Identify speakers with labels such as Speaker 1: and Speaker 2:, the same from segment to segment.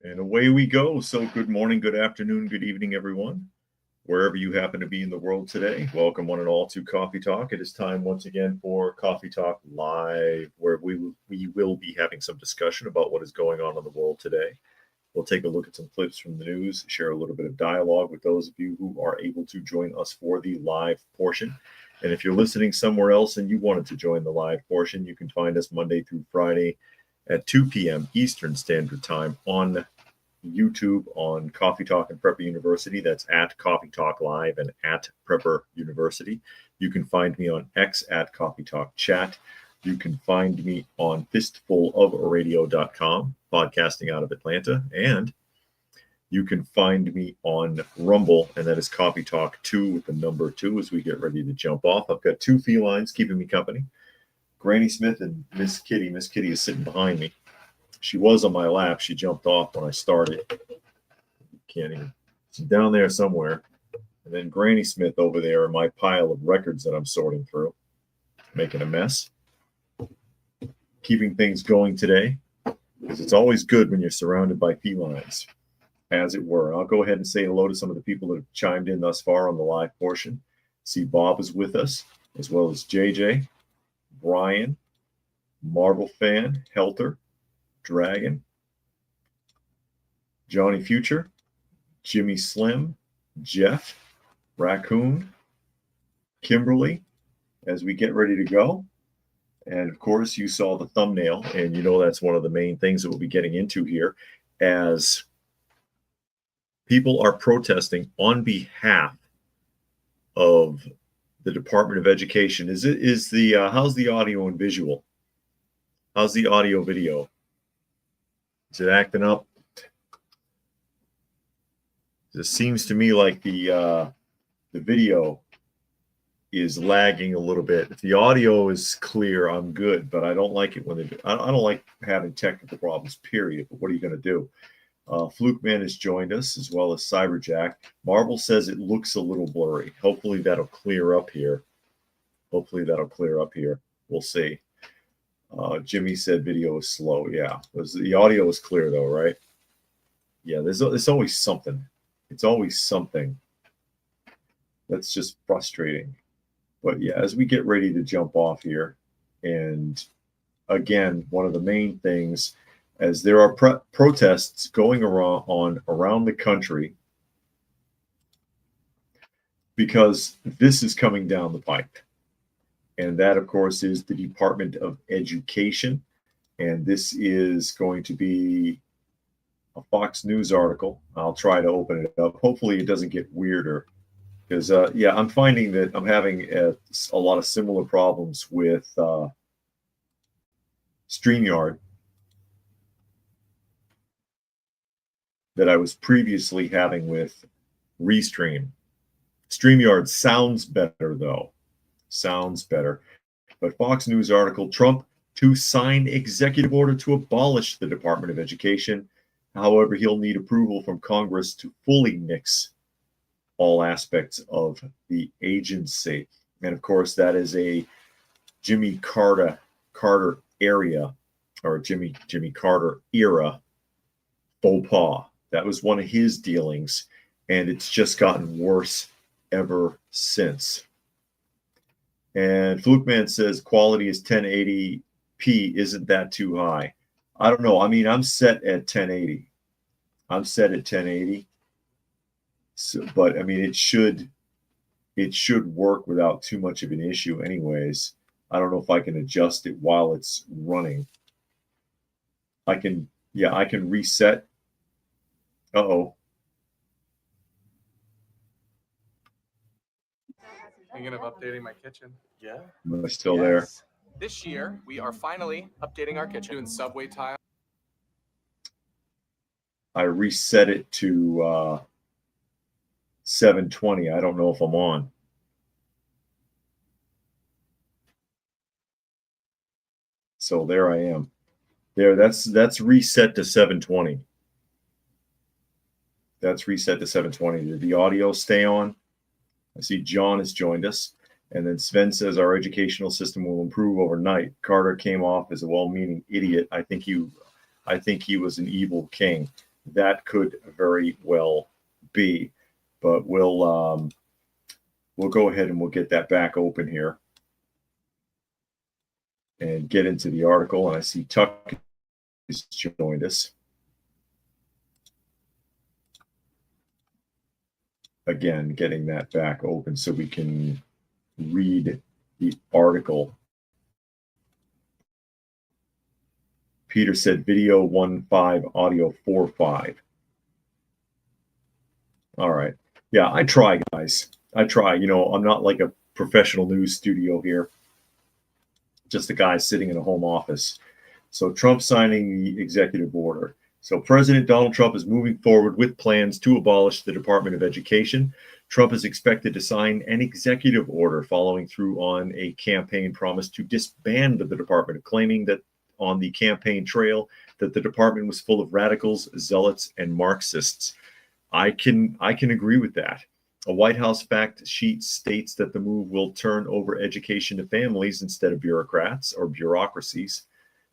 Speaker 1: And away we go. So good morning, good afternoon, good evening, everyone. Wherever you happen to be in the world today, welcome one and all to Coffee Talk. It is time once again for Coffee Talk Live, where we will be having some discussion about what is going on in the world today. We'll take a look at some clips from the news, share a little bit of dialogue with those of you who are able to join us for the live portion. And if you're listening somewhere else and you wanted to join the live portion, you can find us Monday through Friday at 2 p.m. Eastern Standard Time on YouTube on Coffee Talk and Prepper University. That's at Coffee Talk Live and at Prepper University. You can find me on X at Coffee Talk Chat. You can find me on fistfulofradio.com, podcasting out of Atlanta. And you can find me on Rumble, and that is Coffee Talk 2 with the number 2 as we get ready to jump off. I've got two felines keeping me company, Granny Smith and Miss Kitty. Miss Kitty is sitting behind me. She was on my lap. She jumped off when I started. Can't even. She's down there somewhere. And then Granny Smith over there in my pile of records that I'm sorting through, making a mess. Keeping things going today, because it's always good when you're surrounded by felines, as it were. I'll go ahead and say hello to some of the people that have chimed in thus far on the live portion. See, Bob is with us, as well as JJ, Brian, Marvel Fan, Helter, Dragon, Johnny Future, Jimmy Slim, Jeff, Raccoon, Kimberly, as we get ready to go. And of course, you saw the thumbnail, and you know that's one of the main things that we'll be getting into here, as people are protesting on behalf of the Department of Education. How's the audio and visual? How's the audio video? Is it acting up? It seems to me like the video is lagging a little bit. If the audio is clear, I'm good, but I don't like it when I don't like having technical problems, period. But what are you going to do? Fluke Man has joined us, as well as Cyberjack. Marvel says it looks a little blurry. Hopefully that'll clear up here. We'll see. Jimmy said video is slow. Yeah, the audio is clear though, right? Yeah, there's always something. It's always something that's just frustrating. But yeah, as we get ready to jump off here, and again, one of the main things, as there are protests going around the country, because this is coming down the pipe. And that, of course, is the Department of Education. And this is going to be a Fox News article. I'll try to open it up. Hopefully it doesn't get weirder. Because, yeah, I'm finding that I'm having a lot of similar problems with StreamYard that I was previously having with Restream. StreamYard sounds better, though. Sounds better. But Fox News article, Trump to sign executive order to abolish the Department of Education. However, he'll need approval from Congress to fully nix all aspects of the agency. And of course, that is a Jimmy Carter area, or Jimmy Carter era faux pas. That was one of his dealings, and it's just gotten worse ever since. And Fluke Man says quality is 1080p. Isn't that too high? I don't know. I mean, I'm set at 1080. So, but I mean, it should work without too much of an issue anyways. I don't know if I can adjust it while it's running. I can reset. Uh-oh.
Speaker 2: Thinking of updating my kitchen.
Speaker 3: Yeah.
Speaker 1: I'm still there.
Speaker 2: This year, we are finally updating our kitchen, doing subway tile.
Speaker 1: I reset it to 720. I don't know if I'm on. So there I am. There, that's reset to 720. That's reset to 720. Did the audio stay on? I see John has joined us. And then Sven says our educational system will improve overnight. Carter came off as a well-meaning idiot. I think he was an evil king. That could very well be. But we'll go ahead and we'll get that back open here and get into the article. And I see Tuck has joined us. Again, getting that back open so we can read the article. Peter said video 1.5, audio 4.5. All right. Yeah, I try, guys. I try. You know, I'm not like a professional news studio here, just a guy sitting in a home office. So Trump signing the executive order. So President Donald Trump is moving forward with plans to abolish the Department of Education. Trump is expected to sign an executive order following through on a campaign promise to disband the department, claiming that on the campaign trail that the department was full of radicals, zealots, and Marxists. I can agree with that. A White House fact sheet states that the move will turn over education to families instead of bureaucrats or bureaucracies.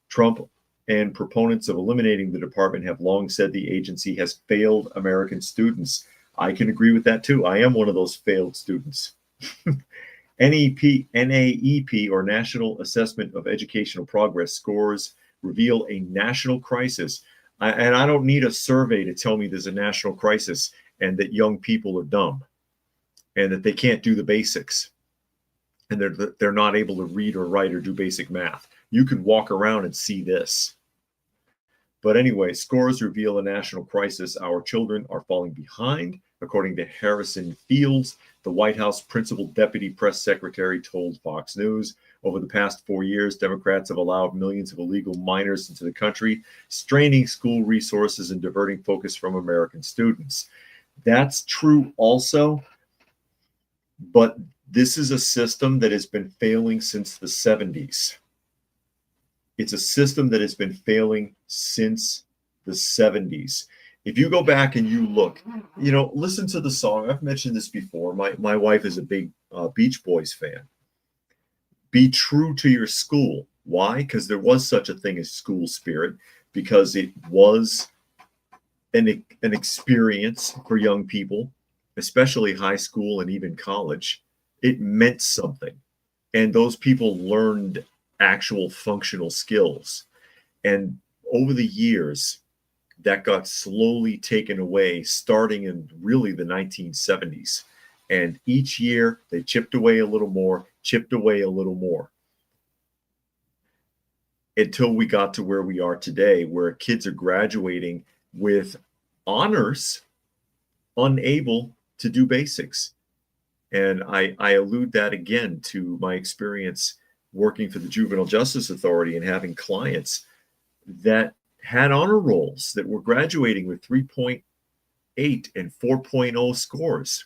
Speaker 1: Trump and proponents of eliminating the department have long said the agency has failed American students. I can agree with that too. I am one of those failed students. NAEP, or National Assessment of Educational Progress, scores reveal a national crisis. And I don't need a survey to tell me there's a national crisis and that young people are dumb and that they can't do the basics and they're not able to read or write or do basic math. You can walk around and see this. But anyway, scores reveal a national crisis. Our children are falling behind, according to Harrison Fields, the White House principal deputy press secretary, told Fox News. Over the past 4 years, Democrats have allowed millions of illegal minors into the country, straining school resources and diverting focus from American students. That's true also, but this is a system that has been failing since the 70s. It's a system that has been failing since the 70s. If you go back and you look, you know, listen to the song. I've mentioned this before. My wife is a big Beach Boys fan. Be true to your school. Why? Because there was such a thing as school spirit, because it was an experience for young people, especially high school and even college. It meant something. And those people learned actual functional skills. And over the years, that got slowly taken away, starting in really the 1970s. And each year they chipped away a little more, until we got to where we are today, where kids are graduating with honors, unable to do basics. And I allude that again to my experience working for the Juvenile Justice Authority and having clients that had honor rolls that were graduating with 3.8 and 4.0 scores,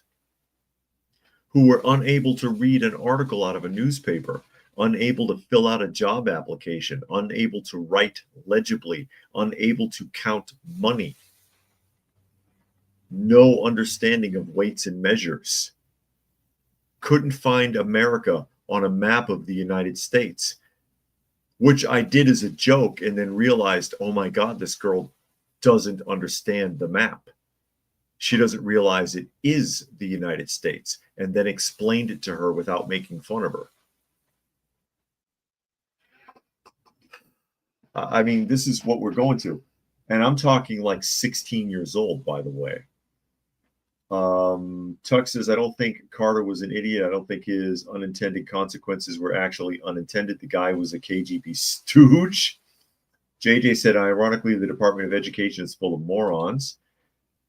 Speaker 1: who were unable to read an article out of a newspaper, unable to fill out a job application, unable to write legibly, unable to count money, no understanding of weights and measures, couldn't find America on a map of the United States, which I did as a joke and then realized, oh my God, this girl doesn't understand the map. She doesn't realize it is the United States, and then explained it to her without making fun of her. I mean, this is what we're going to. And I'm talking like 16 years old, by the way. Tuck says, I don't think Carter was an idiot. I don't think his unintended consequences were actually unintended. The guy was a KGB stooge. JJ said, ironically, the Department of Education is full of morons.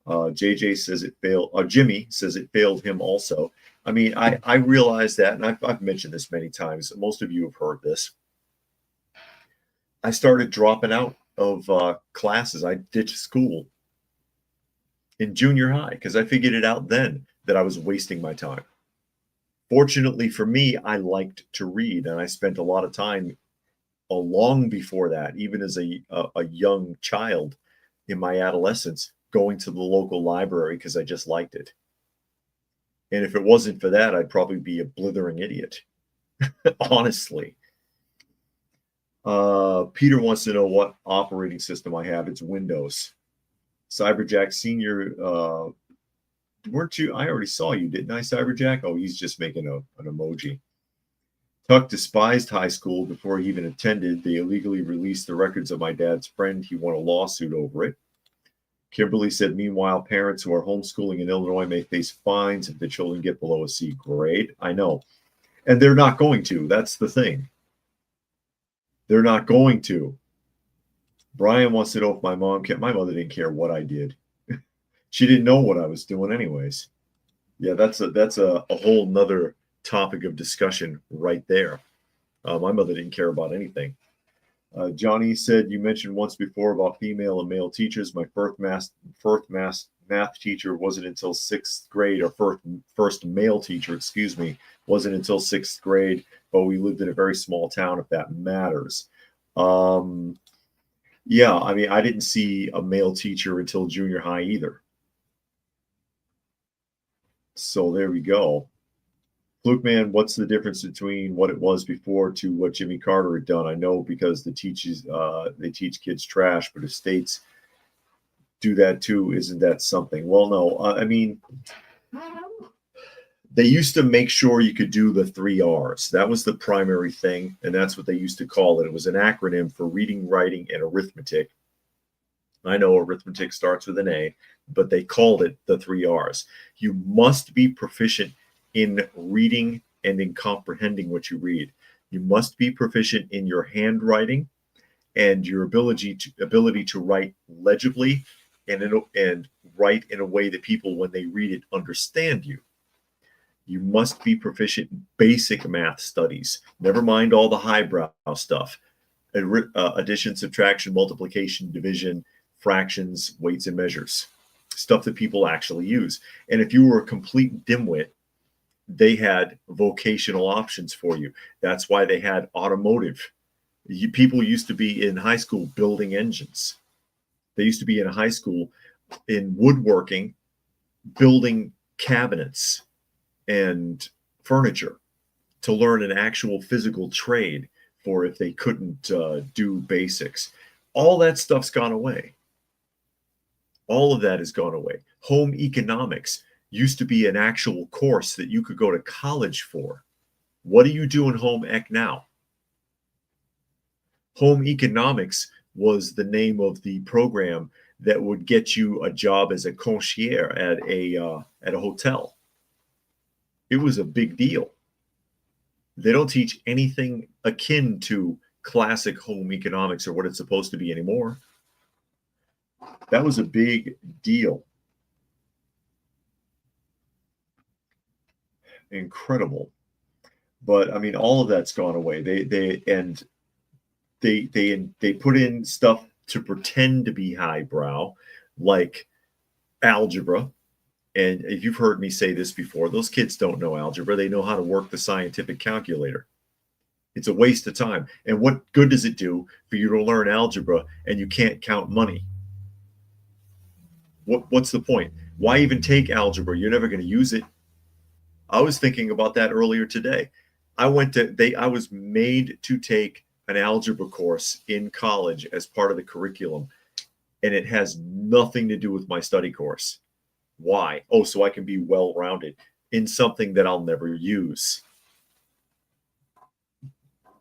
Speaker 1: JJ says it failed. Jimmy says it failed him also. I mean, I realize that, and I've mentioned this many times. Most of you have heard this. I started dropping out of classes. I ditched school in junior high because I figured it out then that I was wasting my time. Fortunately for me, I liked to read, and I spent a lot of time long before that, even as a young child in my adolescence, going to the local library because I just liked it. And if it wasn't for that, I'd probably be a blithering idiot, honestly. Peter wants to know what operating system I have. It's Windows. Cyberjack Senior, weren't you? I already saw you, didn't I, Cyberjack? Oh, he's just making an emoji. Tuck despised high school before he even attended. They illegally released the records of my dad's friend. He won a lawsuit over it. Kimberly said, meanwhile, parents who are homeschooling in Illinois may face fines if the children get below a C grade. I know. And they're not going to. That's the thing. They're not going to. Brian wants to know if my mom kept. My mother didn't care what I did. She didn't know what I was doing anyways. Yeah, that's a whole nother topic of discussion right there. My mother didn't care about anything. Johnny said, you mentioned once before about female and male teachers. My math teacher wasn't until sixth grade, or first male teacher, excuse me, wasn't until sixth grade, but we lived in a very small town, if that matters. Yeah, I mean, I didn't see a male teacher until junior high either. So there we go. Fluke Man, what's the difference between what it was before to what Jimmy Carter had done? I know because they teach kids trash, but if states do that too, isn't that something? Well, no, I mean, they used to make sure you could do the 3 R's. That was the primary thing, and that's what they used to call it. It was an acronym for reading, writing, and arithmetic. I know arithmetic starts with an A, but they called it the 3 R's. You must be proficient in reading and in comprehending what you read. You must be proficient in your handwriting and your ability to write legibly and write in a way that people, when they read it, understand you. You must be proficient in basic math studies. Never mind all the highbrow stuff. Addition, subtraction, multiplication, division, fractions, weights and measures. Stuff that people actually use. And if you were a complete dimwit, they had vocational options for you. That's why they had automotive. People used to be in high school building engines. They used to be in high school in woodworking, building cabinets and furniture to learn an actual physical trade for if they couldn't do basics. All that stuff's gone away. All of that has gone away. Home economics used to be an actual course that you could go to college for. What do you do in home ec now? Home economics was the name of the program that would get you a job as a concierge at a hotel. It was a big deal. They don't teach anything akin to classic home economics or what it's supposed to be anymore. That was a big deal. Incredible. But I mean, all of that's gone away. They put in stuff to pretend to be highbrow, like algebra. And if you've heard me say this before, those kids don't know algebra. They know how to work the scientific calculator. It's a waste of time. And what good does it do for you to learn algebra and you can't count money? What's the point? Why even take algebra? You're never going to use it. I was thinking about that earlier today. I was made to take an algebra course in college as part of the curriculum, and it has nothing to do with my study course. Why? Oh, so I can be well-rounded in something that I'll never use.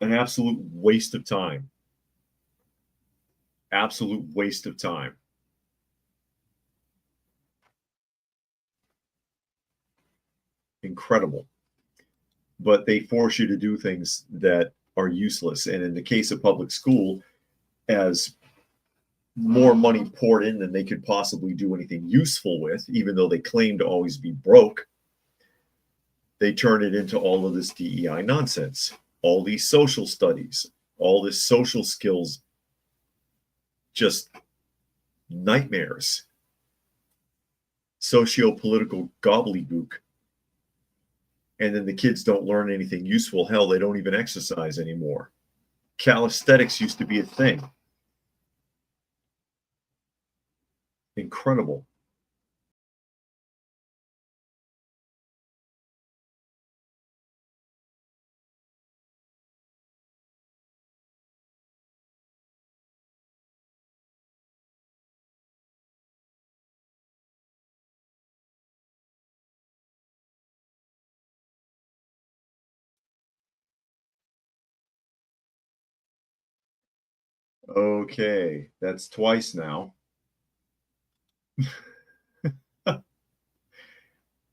Speaker 1: An absolute waste of time. Absolute waste of time. Incredible. But they force you to do things that are useless. And in the case of public school, as more money poured in than they could possibly do anything useful with, even though they claim to always be broke, they turn it into all of this DEI nonsense, all these social studies, all this social skills, just nightmares, socio-political gobbledygook. And then the kids don't learn anything useful. Hell, they don't even exercise anymore. Calisthenics used to be a thing. Incredible. Okay, that's twice now.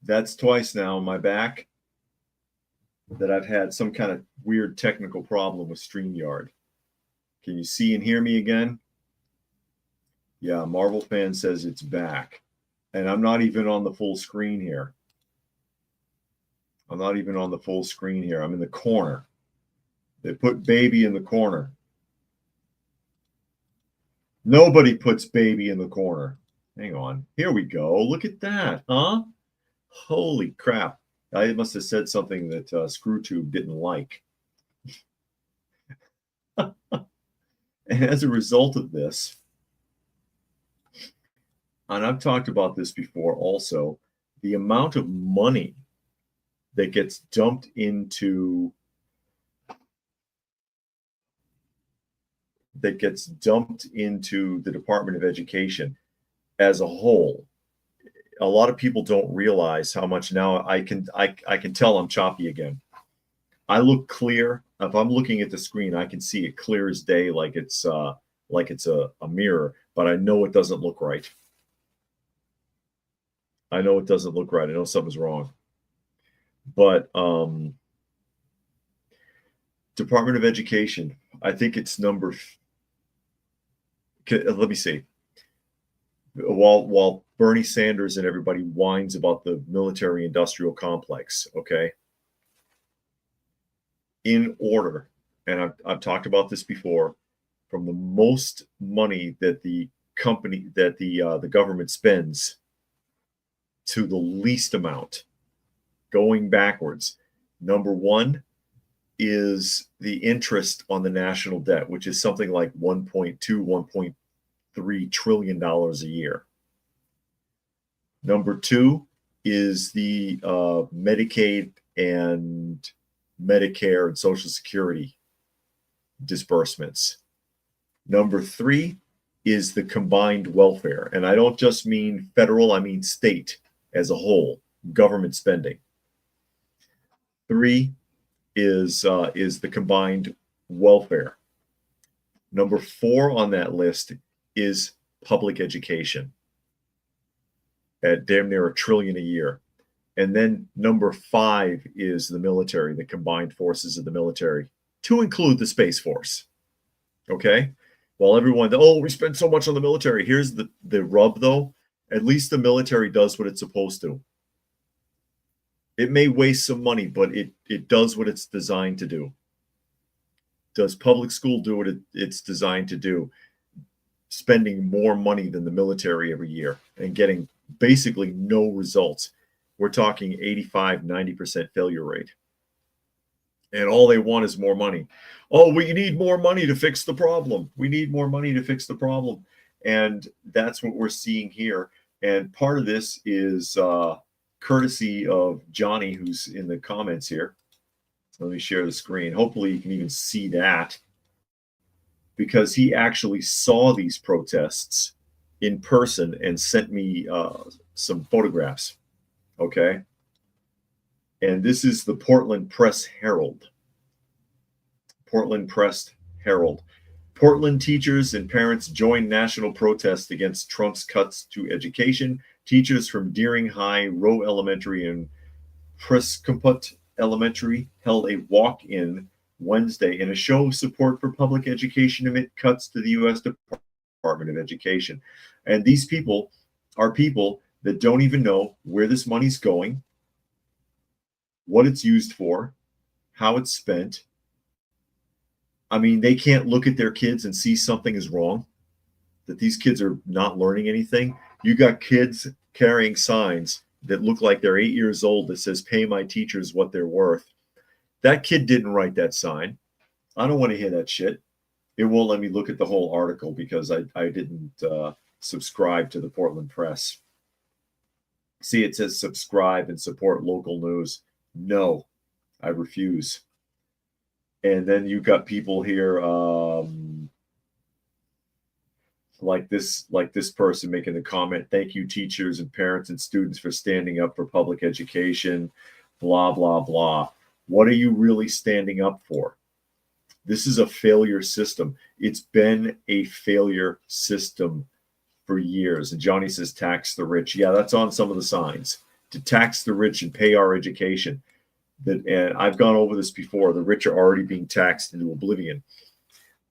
Speaker 1: That's twice now on my back that I've had some kind of weird technical problem with StreamYard. Can you see and hear me again? Yeah, Marvel Fan says it's back. And I'm not even on the full screen here. I'm not even on the full screen here. I'm in the corner. They put baby in the corner. Nobody puts baby in the corner. Hang on. Here we go. Look at that, huh? Holy crap. I must have said something that ScrewTube didn't like. And as a result of this, and I've talked about this before also, the amount of money that gets dumped into the Department of Education as a whole. A lot of people don't realize how much now I can tell I'm choppy again. I look clear. If I'm looking at the screen, I can see it clear as day, like it's a mirror, but I know it doesn't look right. I know it doesn't look right. I know something's wrong. But Department of Education, I think it's number. Let me see. While Bernie Sanders and everybody whines about the military-industrial complex, okay. In order, and I've talked about this before, from the most money that the government spends to the least amount, going backwards. Number one is the interest on the national debt, which is something like 1.3 trillion dollars a year. Number two is the Medicaid and Medicare and Social Security disbursements. Number three is the combined welfare. And I don't just mean federal, I mean state as a whole, government spending. Three is the combined welfare. Number four on that list is public education at damn near $1 trillion a year. And then number five is the military, the combined forces of the military, to include the Space Force. Okay? While everyone, we spend so much on the military. Here's the rub, though. At least the military does what it's supposed to. It may waste some money, but it does what it's designed to do. Does public school do what it's designed to do? Spending more money than the military every year and getting basically no results. We're talking 85-90% failure rate. And all they want is more money. Oh, we need more money to fix the problem. We need more money to fix the problem. And that's what we're seeing here. And part of this is courtesy of Johnny, who's in the comments here. Let me share the screen. Hopefully you can even see that, because he actually saw these protests in person and sent me some photographs. Okay. And this is the Portland Press Herald. Portland Press Herald. Portland teachers and parents join national protest against Trump's cuts to education. Teachers from Deering High, Rowe Elementary, and Prescott Elementary held a walk-in Wednesday in a show of support for public education amid cuts to the U.S. Department of Education. And these people are people that don't even know where this money's going, what it's used for, how it's spent. I mean, they can't look at their kids and see something is wrong, that these kids are not learning anything. You got kids carrying signs that look like they're 8 years old that says, "Pay my teachers what they're worth." That kid didn't write that sign. I don't want to hear that shit. It won't let me look at the whole article because I didn't subscribe to the Portland Press. See, it says subscribe and support local news. No, I refuse. And then you got people here like this person making a comment. Thank you, teachers and parents and students, for standing up for public education, blah, blah, blah. What are you really standing up for? This is a failure system. It's been a failure system for years. And Johnny says, tax the rich. Yeah, that's on some of the signs. To tax the rich and pay our education. And I've gone over this before. The rich are already being taxed into oblivion.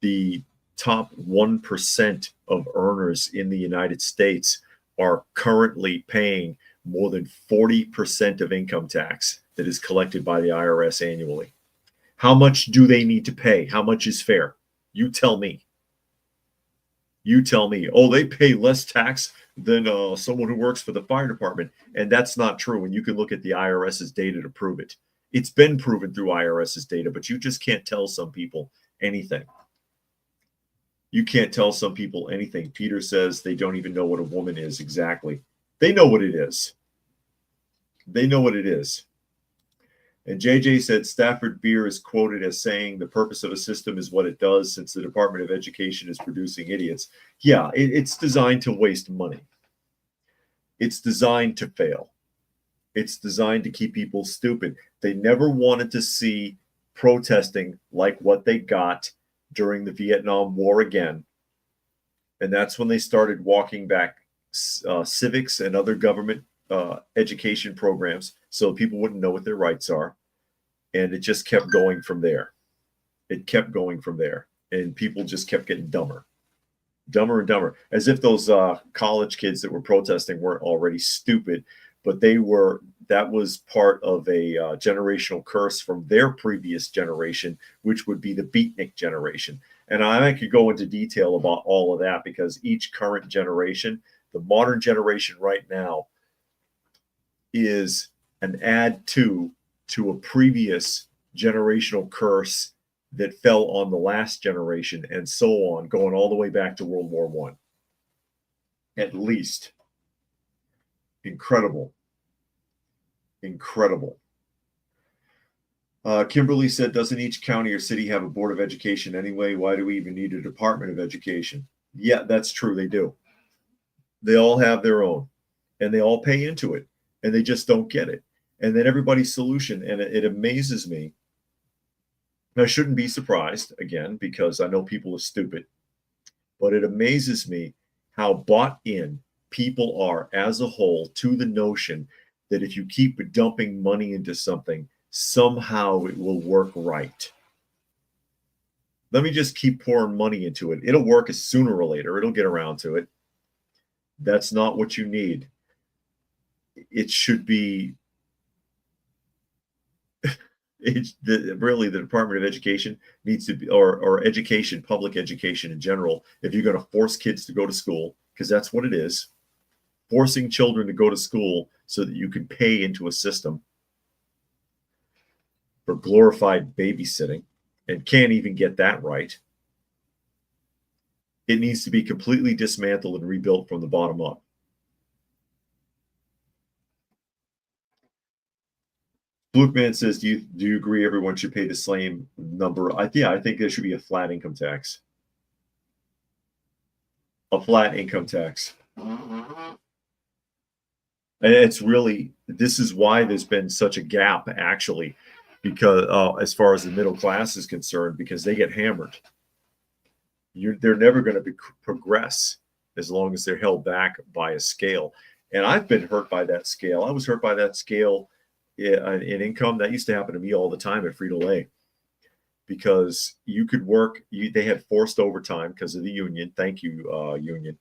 Speaker 1: The top 1% of earners in the United States are currently paying more than 40% of income tax that is collected by the IRS annually. How much do they need to pay? How much is fair? You tell me. You tell me. Oh, they pay less tax than someone who works for the fire department. And that's not true. And you can look at the IRS's data to prove it. It's been proven through IRS's data, but you just can't tell some people anything. You can't tell some people anything. Peter says they don't even know what a woman is exactly. They know what it is. They know what it is. And JJ said Stafford Beer is quoted as saying the purpose of a system is what it does since the Department of Education is producing idiots. Yeah, it's designed to waste money. It's designed to fail. It's designed to keep people stupid. They never wanted to see protesting like what they got during the Vietnam War again. And that's when they started walking back civics and other government education programs so people wouldn't know what their rights are. And it just kept going from there. It kept going from there. And people just kept getting dumber, dumber and dumber, as if those college kids that were protesting weren't already stupid, but they were. That was part of a generational curse from their previous generation, which would be the beatnik generation. And I could go into detail about all of that because each current generation, the modern generation right now, is an add to a previous generational curse that fell on the last generation, and so on, going all the way back to World War I. At least. Incredible. Incredible. Kimberly said, doesn't each county or city have a board of education anyway? Why do we even need a Department of Education? Yeah, that's true. They do. They all have their own, and they all pay into it, and they just don't get it. And then everybody's solution, and it amazes me. And I shouldn't be surprised, again, because I know people are stupid, but it amazes me how bought in people are as a whole to the notion that if you keep dumping money into something, somehow it will work right. Let me just keep pouring money into it. It'll work sooner or later. It'll get around to it. That's not what you need. It should be really the Department of Education needs to be, or education, public education in general, if you're going to force kids to go to school, because that's what it is, forcing children to go to school so that you can pay into a system for glorified babysitting and can't even get that right. It needs to be completely dismantled and rebuilt from the bottom up. Blukeman says, do you agree everyone should pay the same number? I think there should be a flat income tax. A flat income tax. And it's really, this is why there's been such a gap, actually, because as far as the middle class is concerned, because they get hammered. They're never going to progress as long as they're held back by a scale. And I've been hurt by that scale. I was hurt by that scale in income. That used to happen to me all the time at Frito-Lay, because you could work. They had forced overtime because of the union. Thank you, union.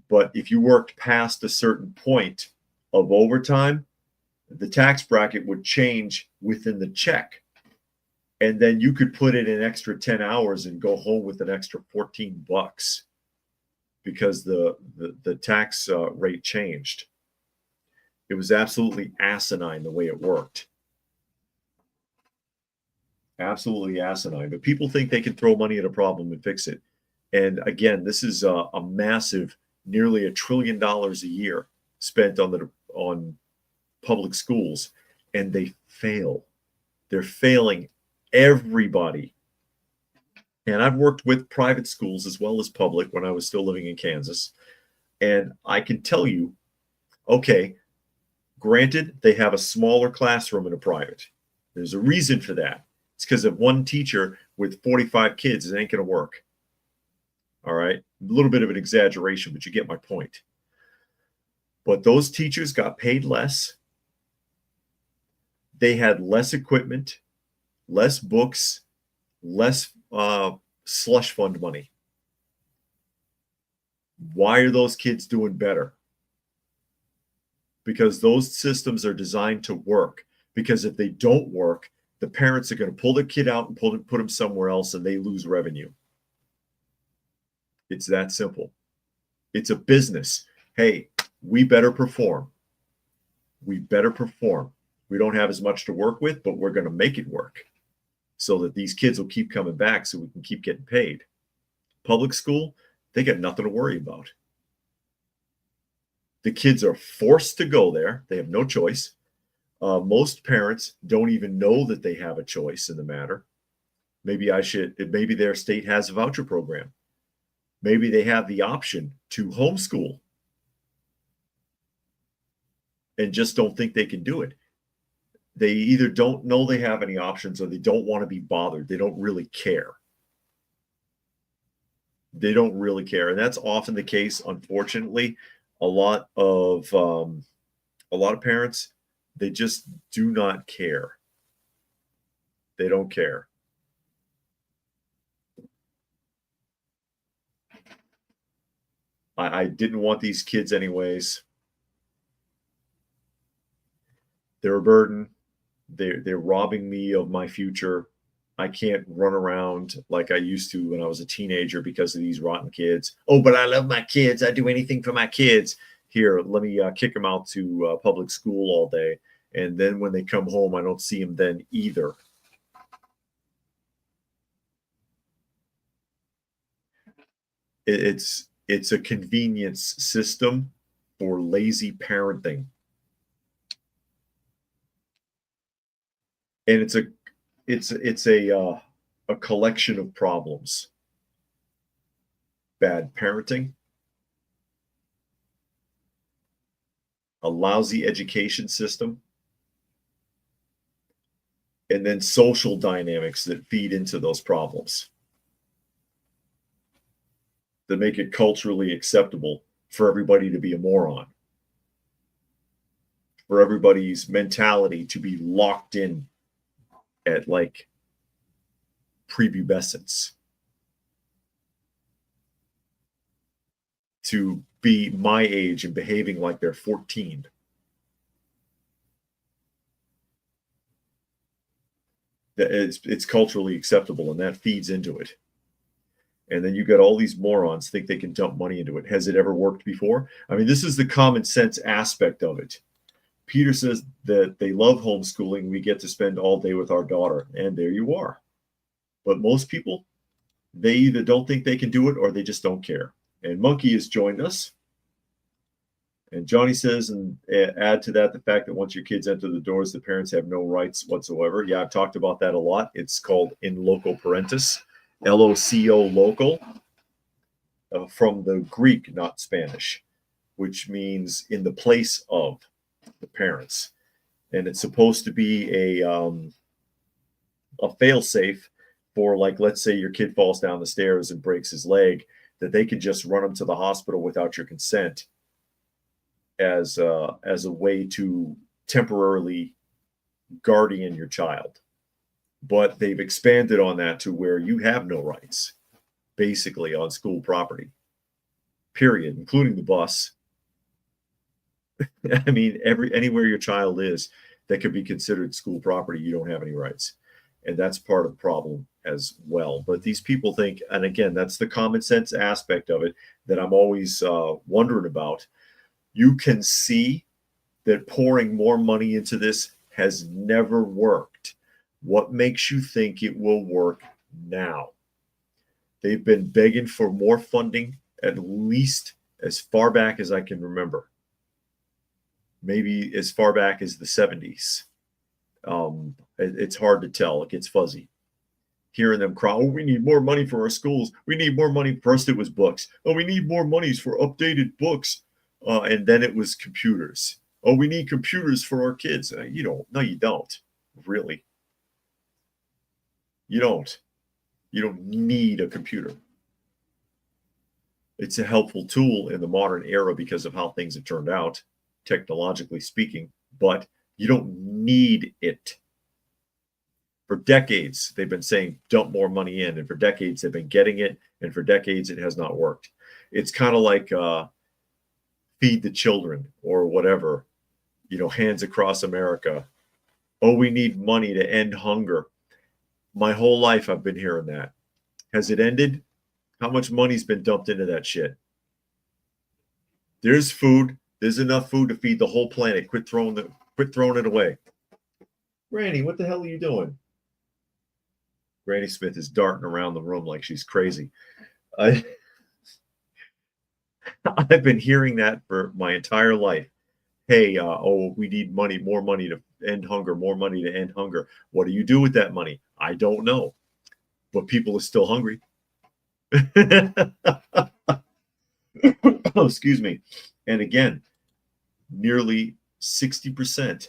Speaker 1: But if you worked past a certain point of overtime, the tax bracket would change within the check. And then you could put in an extra 10 hours and go home with an extra $14 because the tax rate changed. It was absolutely asinine the way it worked. Absolutely asinine. But people think they can throw money at a problem and fix it. And again, this is a massive, nearly $1 trillion a year spent on public schools, and they fail. They're failing everybody. And I've worked with private schools as well as public when I was still living in Kansas. And I can tell you, okay, granted, they have a smaller classroom in a private. There's a reason for that. It's because of one teacher with 45 kids, it ain't going to work. All right. A little bit of an exaggeration, but you get my point. But those teachers got paid less. They had less equipment, less books, less slush fund money. Why are those kids doing better? Because those systems are designed to work. Because if they don't work, the parents are going to pull their kid out and put them somewhere else, and they lose revenue. It's that simple. It's a business. Hey, we better perform. We better perform. We don't have as much to work with, but we're going to make it work so that these kids will keep coming back so we can keep getting paid. Public school, they got nothing to worry about. The kids are forced to go there. They have no choice. Most parents don't even know that they have a choice in the matter. Maybe their state has a voucher program. Maybe they have the option to homeschool and just don't think they can do it. They either don't know they have any options or they don't want to be bothered. They don't really care. They don't really care. And that's often the case, unfortunately. A lot of parents, they just do not care. They don't care. I didn't want these kids anyways. They're a burden. They're robbing me of my future. I can't run around like I used to when I was a teenager because of these rotten kids. Oh, but I love my kids. I do anything for my kids. Here, let me kick them out to public school all day. And then when they come home, I don't see them then either. It's a convenience system for lazy parenting. And it's a collection of problems. Bad parenting, a lousy education system, and then social dynamics that feed into those problems that make it culturally acceptable for everybody to be a moron, for everybody's mentality to be locked in at like prepubescence, to be my age and behaving like they're 14. It's culturally acceptable, and that feeds into it. And then you got all these morons think they can dump money into it. Has it ever worked before? I mean, this is the common sense aspect of it. Peter says that they love homeschooling. We get to spend all day with our daughter. And there you are. But most people, they either don't think they can do it or they just don't care. And Monkey has joined us. And Johnny says, and add to that the fact that once your kids enter the doors, the parents have no rights whatsoever. Yeah, I've talked about that a lot. It's called in loco parentis, LOCO, local, from the Greek, not Spanish, which means in the place of the parents. And it's supposed to be a fail-safe for, like, let's say your kid falls down the stairs and breaks his leg, that they can just run him to the hospital without your consent as a way to temporarily guardian your child. But they've expanded on that to where you have no rights, basically, on school property, period, including the bus. I mean, anywhere your child is that could be considered school property, you don't have any rights. And that's part of the problem as well. But these people think, and again, that's the common sense aspect of it that I'm always wondering about. You can see that pouring more money into this has never worked. What makes you think it will work now? They've been begging for more funding at least as far back as I can remember. Maybe as far back as the 70s. It's hard to tell. It gets fuzzy. Hearing them cry, oh, we need more money for our schools. We need more money. First it was books. Oh, we need more monies for updated books. And then it was computers. Oh, we need computers for our kids. You don't. No, you don't. Really. You don't. You don't need a computer. It's a helpful tool in the modern era because of how things have turned out, technologically speaking, but you don't need it. For decades, they've been saying dump more money in, and for decades they've been getting it, and for decades it has not worked. It's kind of like feed the children or whatever, Hands Across America. Oh, we need money to end hunger. My whole life I've been hearing that. Has it ended? How much money's been dumped into that shit? There's food. There's enough food to feed the whole planet. Quit throwing it away. Granny, what the hell are you doing? Granny Smith is darting around the room like she's crazy. I've been hearing that for my entire life. Hey, we need money, more money to end hunger, more money to end hunger. What do you do with that money? I don't know. But people are still hungry. Oh, excuse me. And again, nearly 60%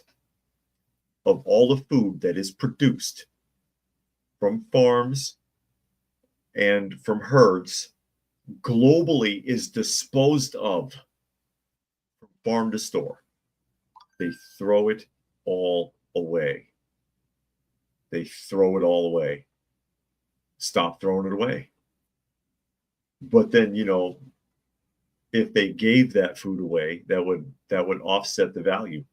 Speaker 1: of all the food that is produced from farms and from herds globally is disposed of from farm to store. They throw it all away. They throw it all away. Stop throwing it away. But then, if they gave that food away, that would offset the value.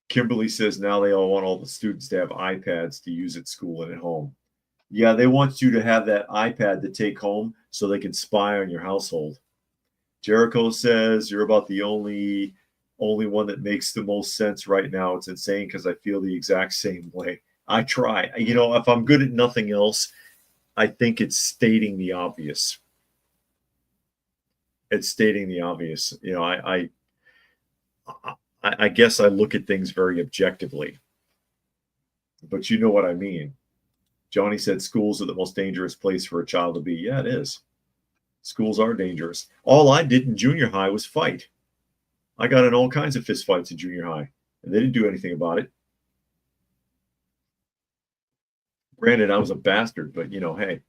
Speaker 1: Kimberly says now they all want all the students to have iPads to use at school and at home. Yeah, they want you to have that iPad to take home so they can spy on your household. Jericho says you're about the only one that makes the most sense right now. It's insane because I feel the exact same way. I try. If I'm good at nothing else, I think it's stating the obvious. It's stating the obvious. I guess I look at things very objectively, but you know what I mean. Johnny said schools are the most dangerous place for a child to be. Yeah, it is. Schools are dangerous. All I did in junior high was fight. I got in all kinds of fist fights in junior high, and they didn't do anything about it. Granted, I was a bastard, but hey.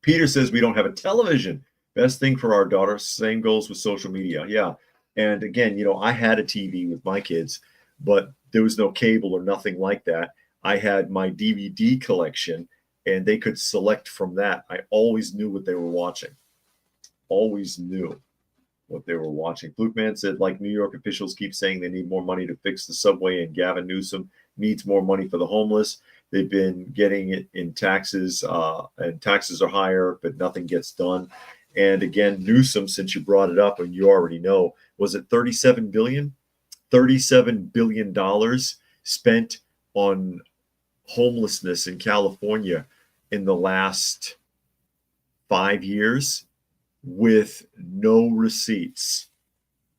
Speaker 1: Peter says we don't have a television. Best thing for our daughter. Same goes with social media. Yeah. And again, I had a TV with my kids, but there was no cable or nothing like that. I had my DVD collection, and they could select from that. I always knew what they were watching. Always knew what they were watching. Flukeman said, like New York officials keep saying they need more money to fix the subway, and Gavin Newsom needs more money for the homeless. They've been getting it in taxes, and taxes are higher, but nothing gets done. And again, Newsom, since you brought it up and you already know, was it $37 billion? $37 billion spent on homelessness in California in the last 5 years with no receipts,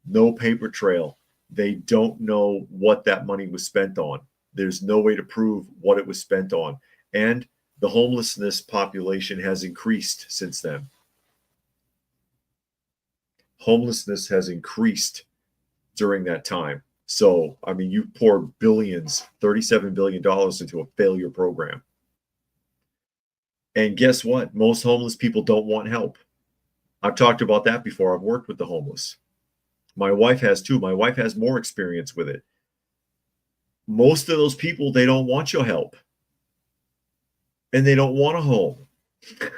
Speaker 1: no paper trail. They don't know what that money was spent on. There's no way to prove what it was spent on. And the homelessness population has increased since then. Homelessness has increased during that time. So, you pour billions, $37 billion into a failure program. And guess what? Most homeless people don't want help. I've talked about that before. I've worked with the homeless. My wife has too. My wife has more experience with it. Most of those people, they don't want your help. And they don't want a home.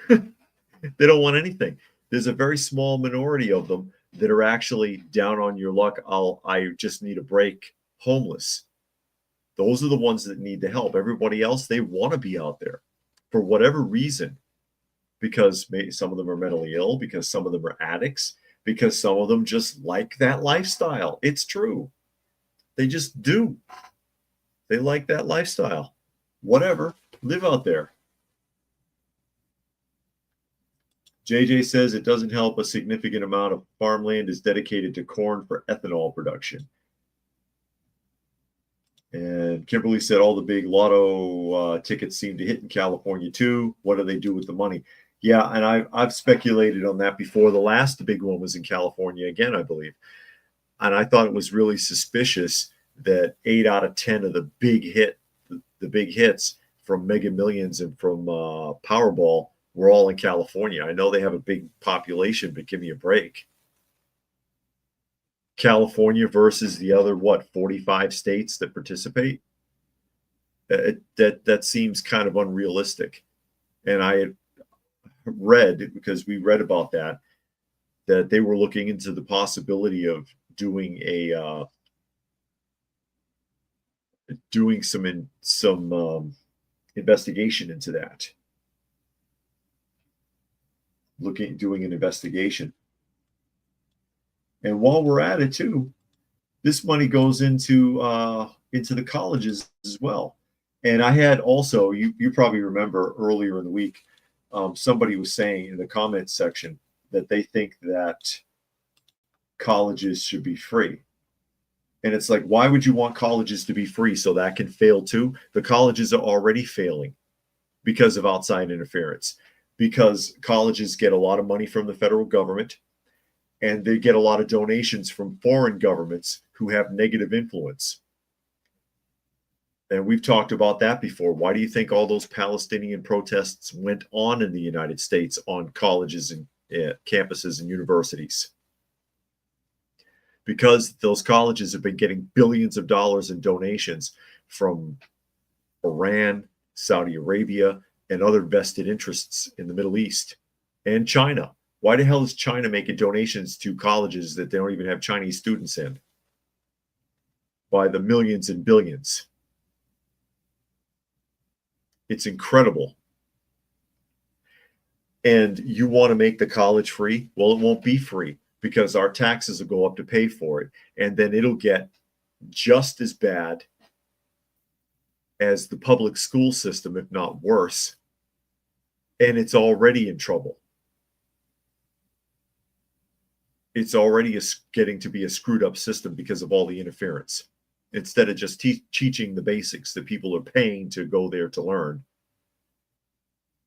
Speaker 1: They don't want anything. There's a very small minority of them that are actually down on your luck. I just need a break, homeless. Those are the ones that need the help. Everybody else, they want to be out there for whatever reason, because maybe some of them are mentally ill, because some of them are addicts, because some of them just like that lifestyle. It's true. They just do. They like that lifestyle. Whatever. Live out there. JJ says it doesn't help a significant amount of farmland is dedicated to corn for ethanol production. And Kimberly said all the big lotto tickets seem to hit in California too. What do they do with the money? Yeah, and I've speculated on that before. The last big one was in California again, I believe. And I thought it was really suspicious that 8 out of 10 of the big hits from Mega Millions and from Powerball were all in California. I know they have a big population, but give me a break. California versus the other, 45 states that participate? That seems kind of unrealistic. And I had read, because we read about that they were looking into the possibility of doing some investigation into that. Doing an investigation. And while we're at it too, this money goes into the colleges as well. And I had also, you probably remember earlier in the week, somebody was saying in the comments section that they think that colleges should be free. And it's like, why would you want colleges to be free so that can fail too? The colleges are already failing because of outside interference, because colleges get a lot of money from the federal government and they get a lot of donations from foreign governments who have negative influence. And we've talked about that before. Why do you think all those Palestinian protests went on in the United States on colleges and campuses and universities? Because those colleges have been getting billions of dollars in donations from Iran, Saudi Arabia, and other vested interests in the Middle East and China. Why the hell is China making donations to colleges that they don't even have Chinese students in? By the millions and billions. It's incredible. And you want to make the college free? Well, it won't be free because our taxes will go up to pay for it. And then it'll get just as bad as the public school system, if not worse. And it's already in trouble. It's already getting to be a screwed up system because of all the interference. Instead of just teaching the basics that people are paying to go there to learn,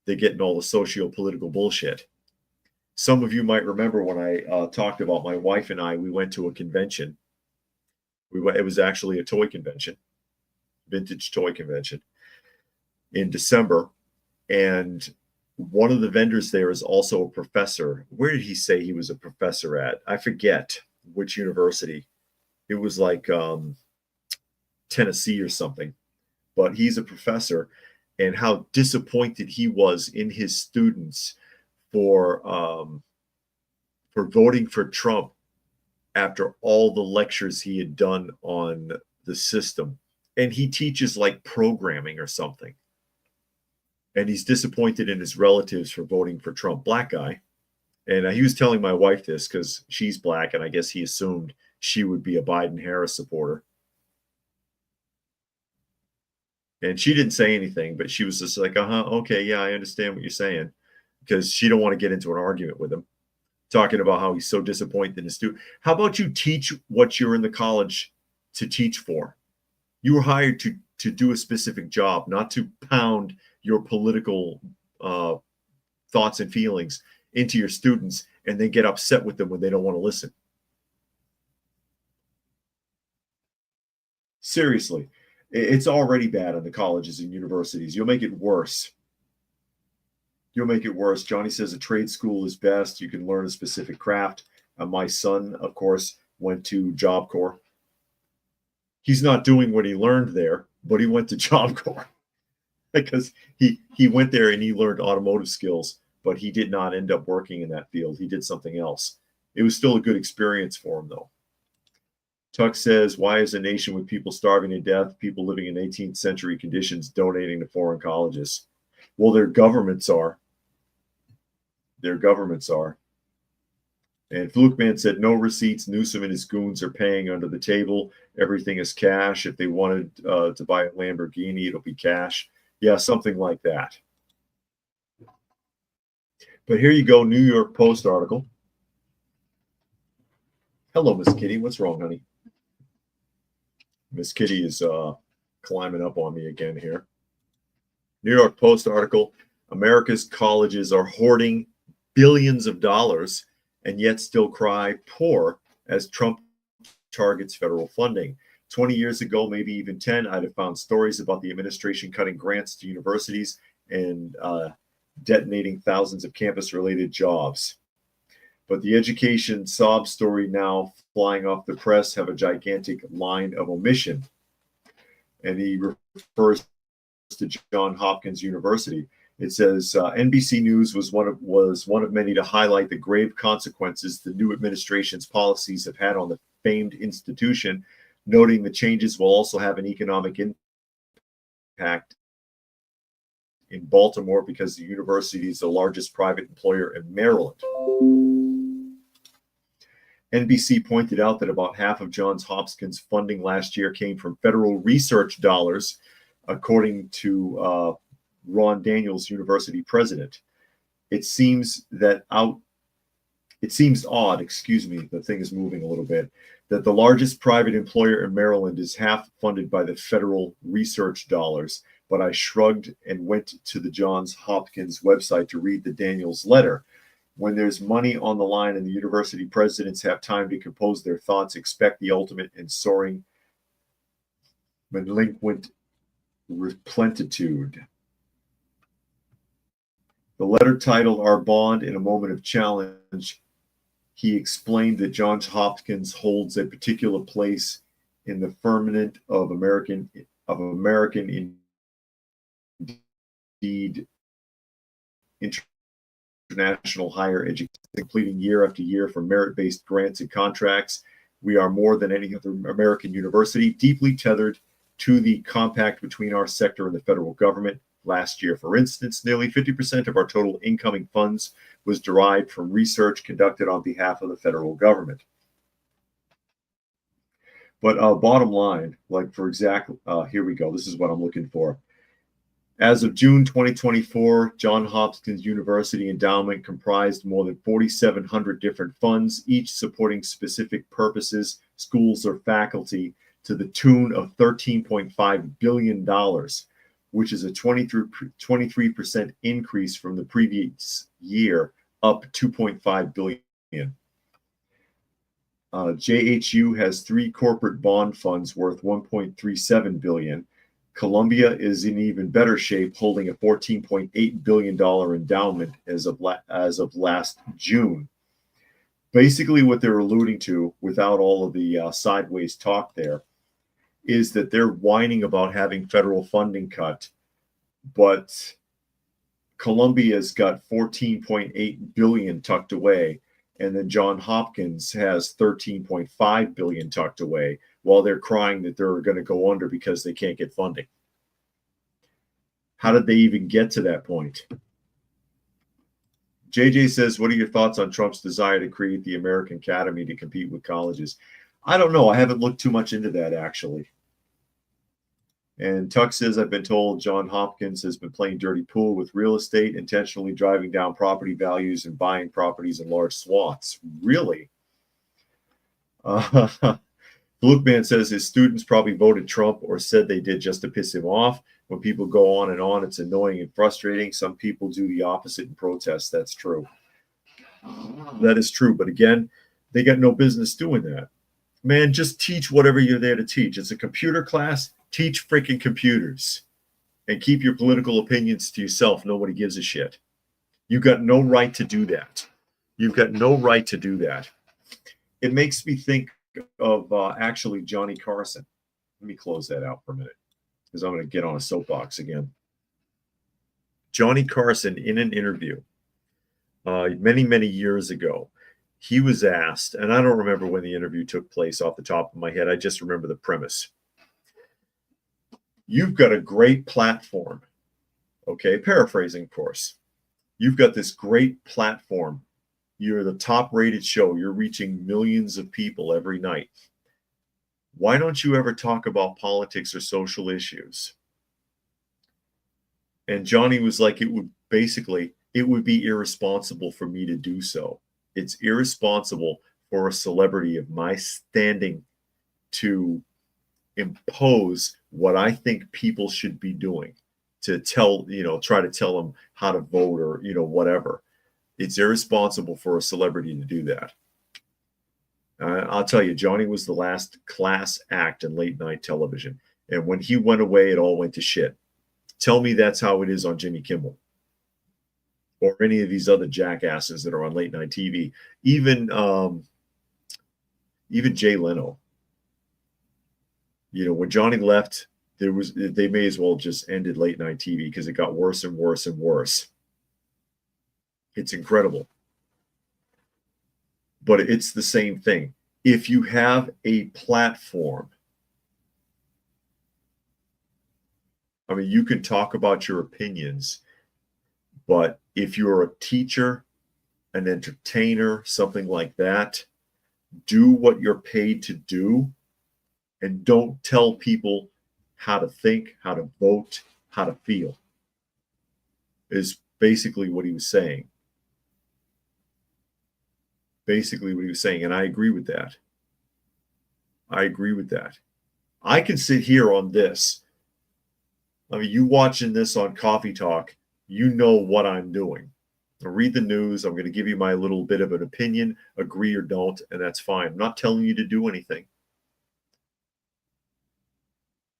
Speaker 1: they're getting all the socio-political bullshit. Some of you might remember when I talked about my wife and I, we went to a convention. It was actually a toy convention, vintage toy convention in December. And one of the vendors there is also a professor. Where did he say he was a professor at? I forget which university. It was like Tennessee or something, but he's a professor, and how disappointed he was in his students for voting for Trump after all the lectures he had done on the system. And he teaches like programming or something. And he's disappointed in his relatives for voting for Trump. Black guy. And he was telling my wife this because she's black, and I guess he assumed she would be a Biden-Harris supporter. And she didn't say anything, but she was just like, okay, yeah, I understand what you're saying. Because she don't want to get into an argument with him, talking about how he's so disappointed in his student. How about you teach what you're in the college to teach for? You were hired to do a specific job, not to pound your political thoughts and feelings into your students and then get upset with them when they don't want to listen. Seriously, it's already bad in the colleges and universities. You'll make it worse. You'll make it worse. Johnny says a trade school is best. You can learn a specific craft. My son, of course, went to Job Corps. He's not doing what he learned there, but he went to Job Corps because he went there and he learned automotive skills, but he did not end up working in that field. He did something else. It was still a good experience for him, though. Tuck says, why is a nation with people starving to death, people living in 18th century conditions, donating to foreign colleges? Well, their governments are. Their governments are. And Flukeman said, no receipts. Newsom and his goons are paying under the table. Everything is cash. If they wanted to buy a Lamborghini, it'll be cash. Yeah, something like that. But here you go, New York Post article. Hello, Miss Kitty. What's wrong, honey? Miss Kitty is climbing up on me again here. New York Post article, America's colleges are hoarding billions of dollars and yet still cry poor as Trump targets federal funding. 20 years ago, maybe even 10, I'd have found stories about the administration cutting grants to universities and detonating thousands of campus-related jobs. But the education sob story now flying off the press have a gigantic line of omission. And he refers to Johns Hopkins University. It says NBC News was one of many to highlight the grave consequences the new administration's policies have had on the famed institution, noting the changes will also have an economic impact in Baltimore because the university is the largest private employer in Maryland. NBC pointed out that about half of Johns Hopkins funding last year came from federal research dollars, according to Ron Daniels, university president. It seems odd, the thing is moving a little bit, that the largest private employer in Maryland is half funded by the federal research dollars, but I shrugged and went to the Johns Hopkins website to read the Daniels letter. When there's money on the line and the university presidents have time to compose their thoughts, expect the ultimate and soaring malignant plentitude. The letter titled Our Bond in a Moment of Challenge, he explained that Johns Hopkins holds a particular place in the firmament of American indeed international higher education, completing year after year for merit-based grants and contracts. We are more than any other American university, deeply tethered to the compact between our sector and the federal government. Last year, for instance, nearly 50% of our total incoming funds was derived from research conducted on behalf of the federal government. But bottom line, like for example, here we go. This is what I'm looking for. As of June 2024, Johns Hopkins University endowment comprised more than 4,700 different funds, each supporting specific purposes, schools, or faculty, to the tune of $13.5 billion, which is a 23% increase from the previous year, up $2.5 billion. JHU has 3 corporate bond funds worth $1.37 billion. Columbia is in even better shape, holding a $14.8 billion endowment as of last June. Basically, what they're alluding to, without all of the sideways talk there, is that they're whining about having federal funding cut, but Columbia's got $14.8 billion tucked away, and then Johns Hopkins has $13.5 billion tucked away, while they're crying that they're going to go under because they can't get funding. How did they even get to that point? JJ says, what are your thoughts on Trump's desire to create the American Academy to compete with colleges? I don't know. I haven't looked too much into that, actually. And Tuck says, I've been told Johns Hopkins has been playing dirty pool with real estate, intentionally driving down property values and buying properties in large swaths. Really? Lukeman says his students probably voted Trump or said they did just to piss him off. When people go on and on, it's annoying and frustrating. Some people do the opposite in protest. That's true. That is true. But again, they got no business doing that. Man, just teach whatever you're there to teach. It's a computer class. Teach freaking computers and keep your political opinions to yourself. Nobody gives a shit. You've got no right to do that. You've got no right to do that. It makes me think of actually Johnny Carson. Let me close that out for a minute because I'm going to get on a soapbox again. Johnny Carson, in an interview many, many years ago, he was asked, and I don't remember when the interview took place off the top of my head. I just remember the premise. You've got a great platform. Okay, paraphrasing, of course. You've got this great platform. You're the top-rated show. You're reaching millions of people every night. Why don't you ever talk about politics or social issues? And Johnny was like, it would be irresponsible for me to do so. It's irresponsible for a celebrity of my standing to impose what I think people should be doing, to try to tell them how to vote or, whatever. It's irresponsible for a celebrity to do that. I'll tell you, Johnny was the last class act in late night television. And when he went away, it all went to shit. Tell me that's how it is on Jimmy Kimmel or any of these other jackasses that are on late night TV. Even Jay Leno. You know, when Johnny left, they may as well just ended late night TV because it got worse and worse and worse. It's incredible. But it's the same thing. If you have a platform, I mean, you can talk about your opinions, but if you're a teacher, an entertainer, something like that, do what you're paid to do and don't tell people how to think, how to vote, how to feel, is basically what he was saying. Basically what he was saying, and I agree with that. I agree with that. I can sit here on this. I mean, you watching this on Coffee Talk, you know what I'm doing. I read the news. I'm going to give you my little bit of an opinion, agree or don't, and that's fine. I'm not telling you to do anything.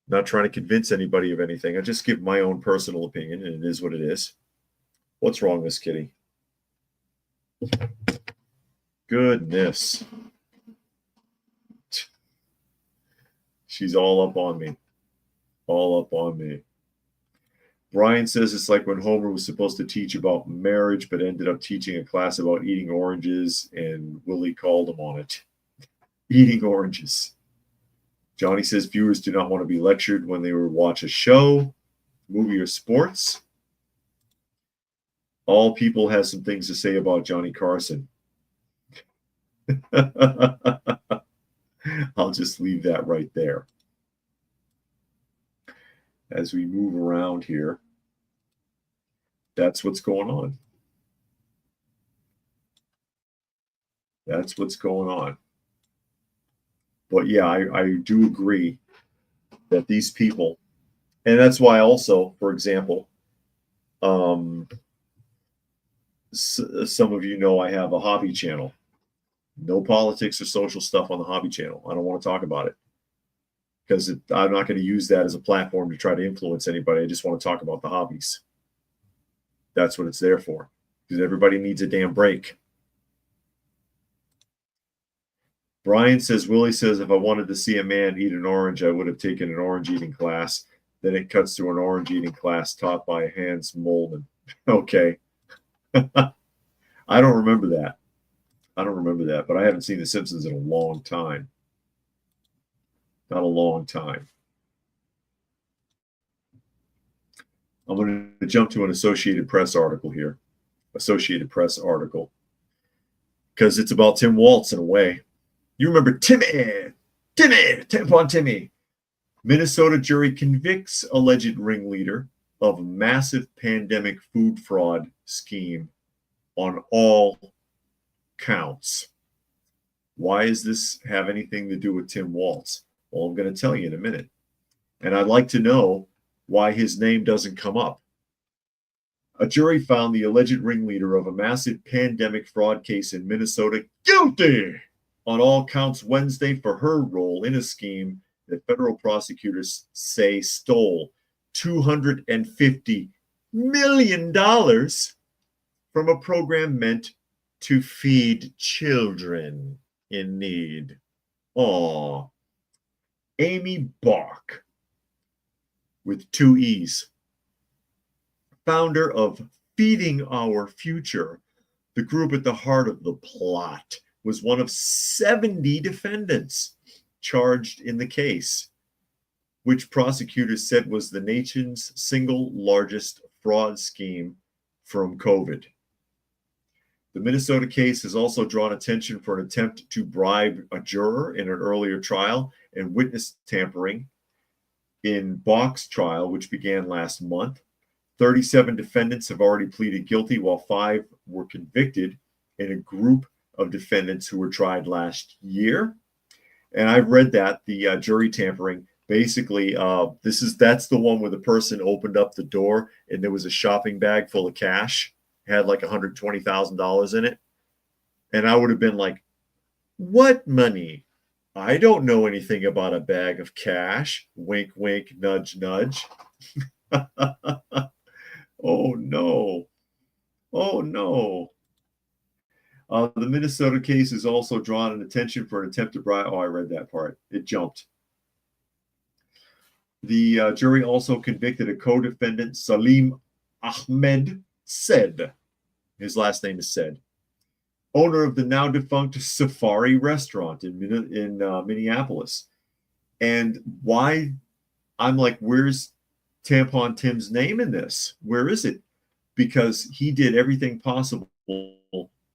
Speaker 1: I'm not trying to convince anybody of anything. I just give my own personal opinion, and it is what it is. What's wrong, Miss Kitty? Goodness. She's all up on me. All up on me. Brian says it's like when Homer was supposed to teach about marriage, but ended up teaching a class about eating oranges, and Willie called him on it. Eating oranges. Johnny says viewers do not want to be lectured when they watch a show, movie, or sports. All people have some things to say about Johnny Carson. I'll just leave that right there. As we move around here, that's what's going on. That's what's going on. But yeah, I do agree that these people, and that's why also, for example, some of you know I have a hobby channel. No politics or social stuff on the hobby channel. I don't want to talk about it because I'm not going to use that as a platform to try to influence anybody. I just want to talk about the hobbies. That's what it's there for, because everybody needs a damn break. Brian says, Willie says, if I wanted to see a man eat an orange, I would have taken an orange eating class. Then it cuts to an orange eating class taught by Hans Molden. Okay. I don't remember that. I don't remember that, but I haven't seen The Simpsons in a long time. Not a long time. I'm going to jump to an Associated Press article here. Associated Press article. Because it's about Tim Walz in a way. You remember Timmy, Tampon Timmy. Minnesota jury convicts alleged ringleader of a massive pandemic food fraud scheme on all counts. Why does this have anything to do with Tim Walz? Well, I'm going to tell you in a minute. And I'd like to know why his name doesn't come up. A jury found the alleged ringleader of a massive pandemic fraud case in Minnesota guilty on all counts Wednesday for her role in a scheme that federal prosecutors say stole $250 million from a program meant to feed children in need. Aw. Amy Bach, with 2 E's, founder of Feeding Our Future, the group at the heart of the plot, was one of 70 defendants charged in the case, which prosecutors said was the nation's single largest fraud scheme from COVID. The Minnesota case has also drawn attention for an attempt to bribe a juror in an earlier trial and witness tampering in Bach's trial, which began last month. 37 defendants have already pleaded guilty, while 5 were convicted in a group of defendants who were tried last year. And I've read that the jury tampering, basically, that's the one where the person opened up the door and there was a shopping bag full of cash, had like $120,000 in it. And I would have been like, What money? I don't know anything about a bag of cash. Wink, wink, nudge, nudge. Oh, no. Oh, no. The Minnesota case has also drawn an attention for an attempt to bribe. Oh, I read that part. It jumped. The jury also convicted a co-defendant, Salim Ahmed Said. His last name is Said, owner of the now defunct Safari restaurant in Minneapolis. And why? I'm like, where's Tampon Tim's name in this? Where is it? Because he did everything possible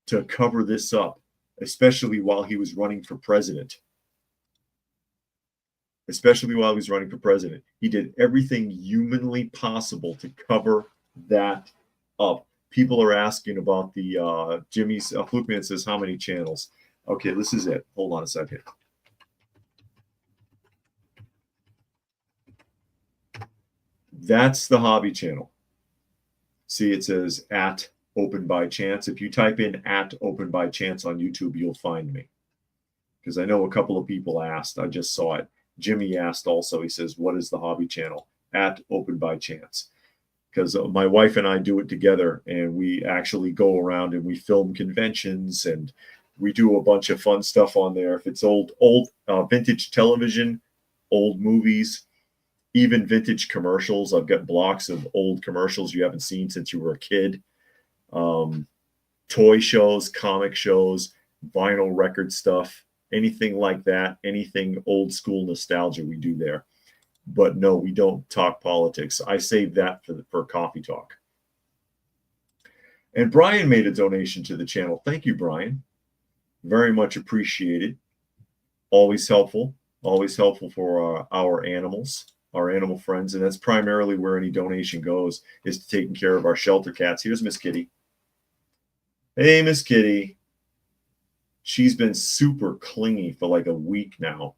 Speaker 1: to cover this up, especially while he was running for president. He did everything humanly possible to cover that up. People are asking about the Jimmy's Flukeman says how many channels. Okay, this is it. Hold on a second. That's the hobby channel. See, it says at Open by Chance. If you type in at Open by Chance on YouTube, you'll find me. Because I know a couple of people asked. I just saw it. Jimmy asked also. He says, what is the hobby channel? At Open by Chance. Because my wife and I do it together, and we actually go around and we film conventions, and we do a bunch of fun stuff on there. If it's old vintage television, old movies, even vintage commercials. I've got blocks of old commercials you haven't seen since you were a kid. Toy shows, comic shows, vinyl record stuff, anything like that, anything old school nostalgia we do there. But no, we don't talk politics. I save that for Coffee Talk. And Brian made a donation to the channel. Thank you, Brian. Very much appreciated. Always helpful for our animals, our animal friends. And that's primarily where any donation goes, is to taking care of our shelter cats. Here's Miss Kitty. Hey, Miss Kitty. She's been super clingy for like a week now.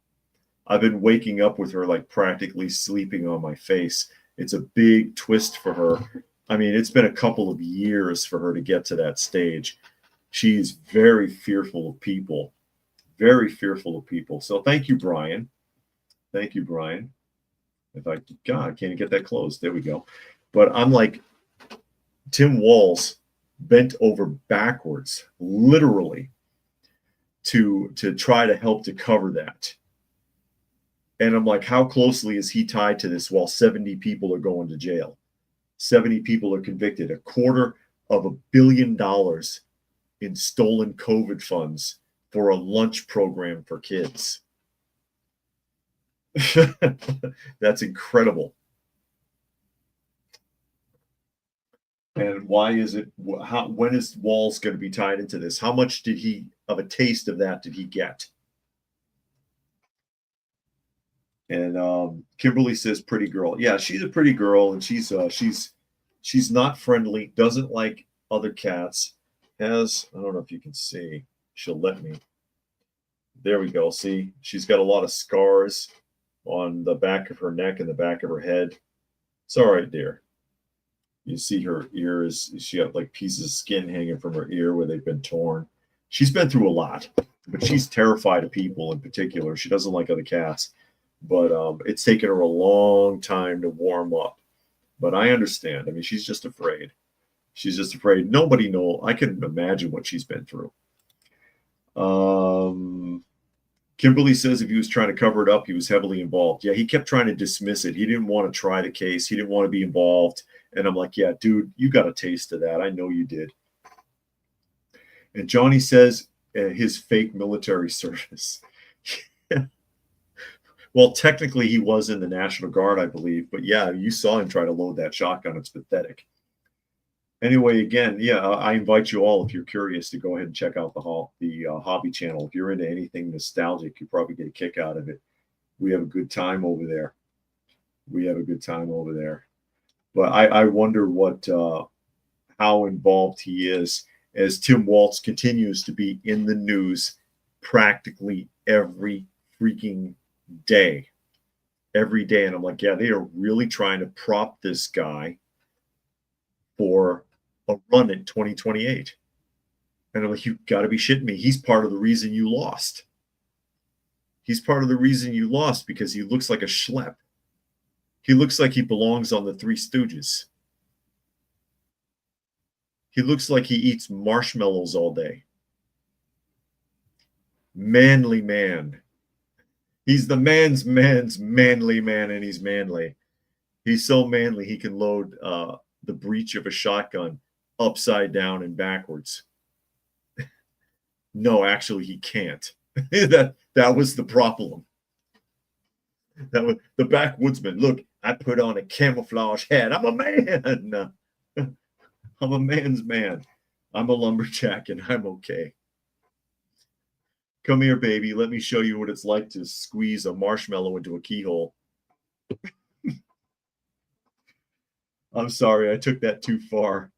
Speaker 1: I've been waking up with her like practically sleeping on my face. It's a big twist for her. I mean, it's been a couple of years for her to get to that stage. She's very fearful of people. Very fearful of people. So thank you, Brian. Thank you, Brian. God, I can't get that closed. There we go. But I'm like, Tim Walls bent over backwards, literally, to try to help to cover that. And I'm like, how closely is he tied to this while 70 people are going to jail? 70 people are convicted. $250 million in stolen COVID funds for a lunch program for kids. That's incredible. And why is it? When is Walls going to be tied into this? How much of a taste of that did he get? And Kimberly says, "Pretty girl." Yeah, she's a pretty girl, and she's not friendly. Doesn't like other cats. I don't know if you can see. She'll let me. There we go. See, she's got a lot of scars on the back of her neck and the back of her head. It's all right, dear. You see her ears. She got like pieces of skin hanging from her ear where they've been torn. She's been through a lot, but she's terrified of people in particular. She doesn't like other cats. But it's taken her a long time to warm up. But I understand. I mean, she's just afraid. She's just afraid. Nobody knows. I can imagine what she's been through. Kimberly says if he was trying to cover it up, he was heavily involved. Yeah, he kept trying to dismiss it. He didn't want to try the case. He didn't want to be involved. And I'm like, yeah, dude, you got a taste of that. I know you did. And Johnny says his fake military service. Well, technically, he was in the National Guard, I believe. But yeah, you saw him try to load that shotgun. It's pathetic. Anyway, again, yeah, I invite you all, if you're curious, to go ahead and check out the hobby channel. If you're into anything nostalgic, you probably get a kick out of it. We have a good time over there. But I wonder how involved he is, as Tim Waltz continues to be in the news practically every freaking day. And I'm like, yeah, they are really trying to prop this guy for a run in 2028. And I'm like, you got to be shitting me. He's part of the reason you lost. He's part of the reason you lost because he looks like a schlep. He looks like he belongs on the Three Stooges. He looks like he eats marshmallows all day. Manly man. He's the man's manly man, and he's manly. He's so manly he can load the breech of a shotgun upside down and backwards. No, actually, he can't. that was the problem. That was the backwoodsman. Look, I put on a camouflage hat. I'm a man. I'm a man's man. I'm a lumberjack, and I'm okay. Come here, baby. Let me show you what it's like to squeeze a marshmallow into a keyhole. I'm sorry, I took that too far.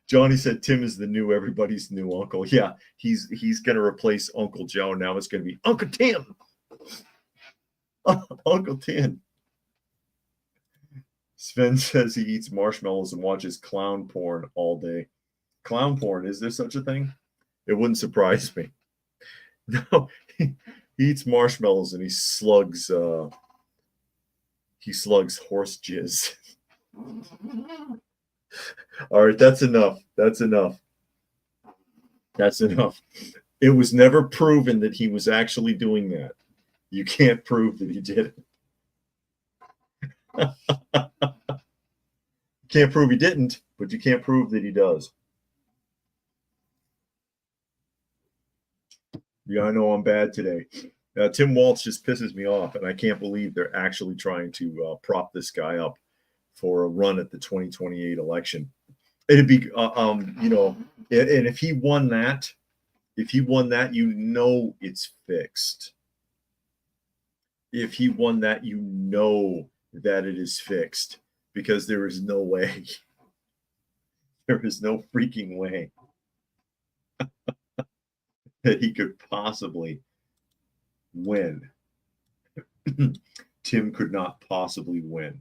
Speaker 1: Johnny said Tim is the new everybody's new uncle. Yeah, he's going to replace Uncle Joe. Now it's going to be Uncle Tim. Uncle Tim. Sven says he eats marshmallows and watches clown porn all day. Clown porn, is there such a thing? It wouldn't surprise me. No, he eats marshmallows and he slugs horse jizz. All right, that's enough. That's enough. That's enough. It was never proven that he was actually doing that. You can't prove that he did it. Can't prove he didn't, but you can't prove that he does. Yeah, I know I'm bad today. Tim Waltz just pisses me off, and I can't believe they're actually trying to prop this guy up for a run at the 2028 election. It'd be, and if he won that, you know it's fixed. If he won that, you know that it is fixed because there is no way. There is no freaking way that he could possibly win. Tim could not possibly win.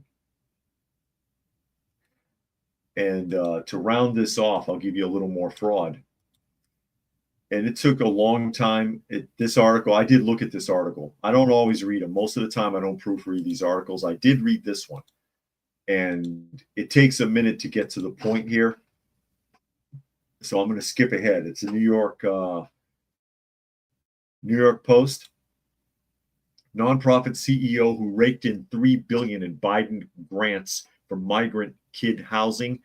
Speaker 1: And to round this off, I'll give you a little more fraud. And it took a long time. This article, I did look at this article. I don't always read them. Most of the time, I don't proofread these articles. I did read this one. And it takes a minute to get to the point here. So I'm going to skip ahead. It's a New York Post. Nonprofit CEO who raked in $3 billion in Biden grants for migrant kid housing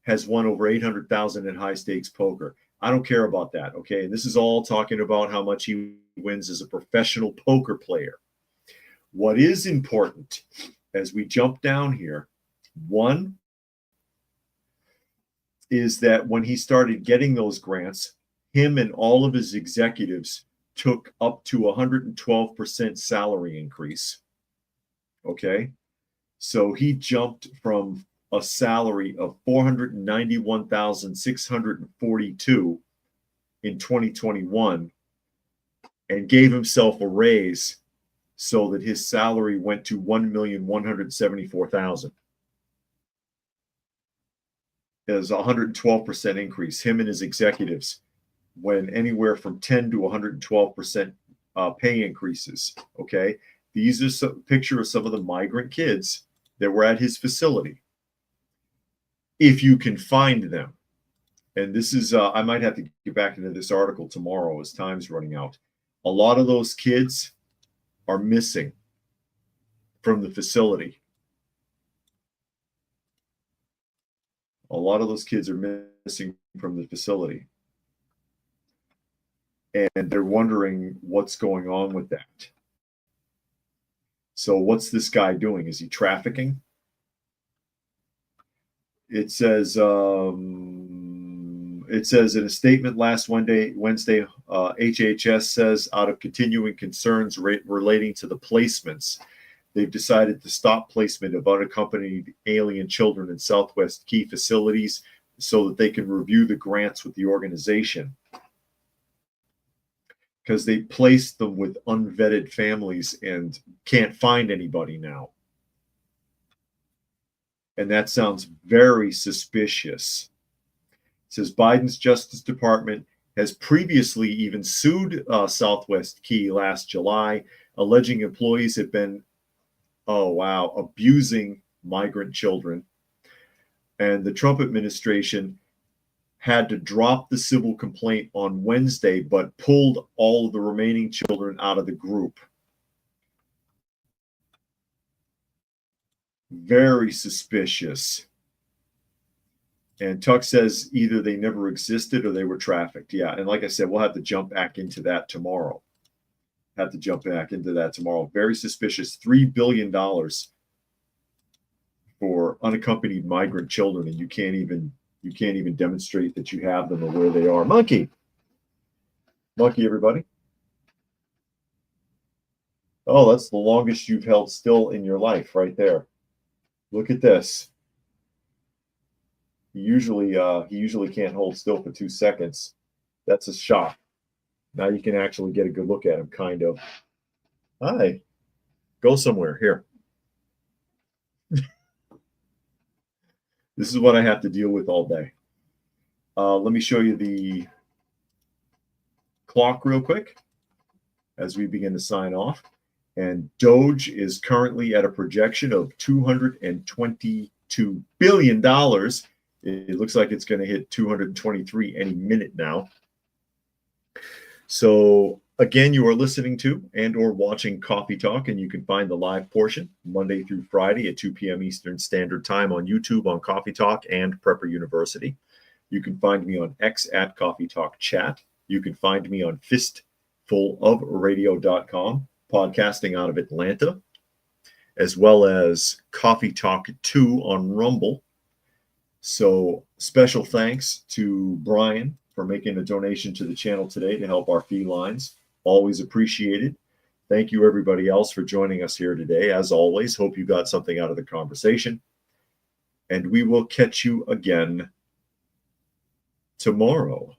Speaker 1: has won over $800,000 in high stakes poker. I don't care about that. Okay. And this is all talking about how much he wins as a professional poker player. What is important as we jump down here, one is that when he started getting those grants, him and all of his executives took up to 112% salary increase. Okay. So he jumped from a salary of $491,642 in 2021 and gave himself a raise so that his salary went to $1,174,000. There's a 112% increase. Him and his executives went anywhere from 10 to 112% pay increases. Okay. These are some picture of some of the migrant kids that were at his facility. If you can find them. And this is, I might have to get back into this article tomorrow as time's running out. A lot of those kids are missing from the facility. A lot of those kids are missing from the facility. And they're wondering what's going on with that. So what's this guy doing? Is he trafficking? It says in a statement last Wednesday, HHS says out of continuing concerns relating to the placements, they've decided to stop placement of unaccompanied alien children in Southwest key facilities so that they can review the grants with the organization. Because they placed them with unvetted families and can't find anybody now. And that sounds very suspicious. says Biden's Justice Department has previously even sued Southwest Key last July, alleging employees have been, abusing migrant children. And the Trump administration had to drop the civil complaint on Wednesday, but pulled all of the remaining children out of the group. Very suspicious. And Tuck says either they never existed or they were trafficked. Yeah, and like I said, we'll have to jump back into that tomorrow. Very suspicious. $3 billion for unaccompanied migrant children, and you can't even demonstrate that you have them or where they are. Monkey, everybody. Oh, that's the longest you've held still in your life right there. Look at this. He usually can't hold still for 2 seconds. That's a shock. Now you can actually get a good look at him, kind of. Hi. Go somewhere. Here. This is what I have to deal with all day. Let me show you the clock real quick as we begin to sign off. And Doge is currently at a projection of $222 billion. It looks like it's going to hit 223 any minute now. So again, you are listening to and or watching Coffee Talk, and you can find the live portion Monday through Friday at 2 p.m. Eastern Standard Time on YouTube on Coffee Talk and Prepper University. You can find me on X at Coffee Talk Chat. You can find me on fistfulofradio.com, podcasting out of Atlanta, as well as Coffee Talk 2 on Rumble. So special thanks to Brian for making a donation to the channel today to help our felines. Always appreciated. Thank you, everybody else, for joining us here today. As always, hope you got something out of the conversation. And we will catch you again tomorrow.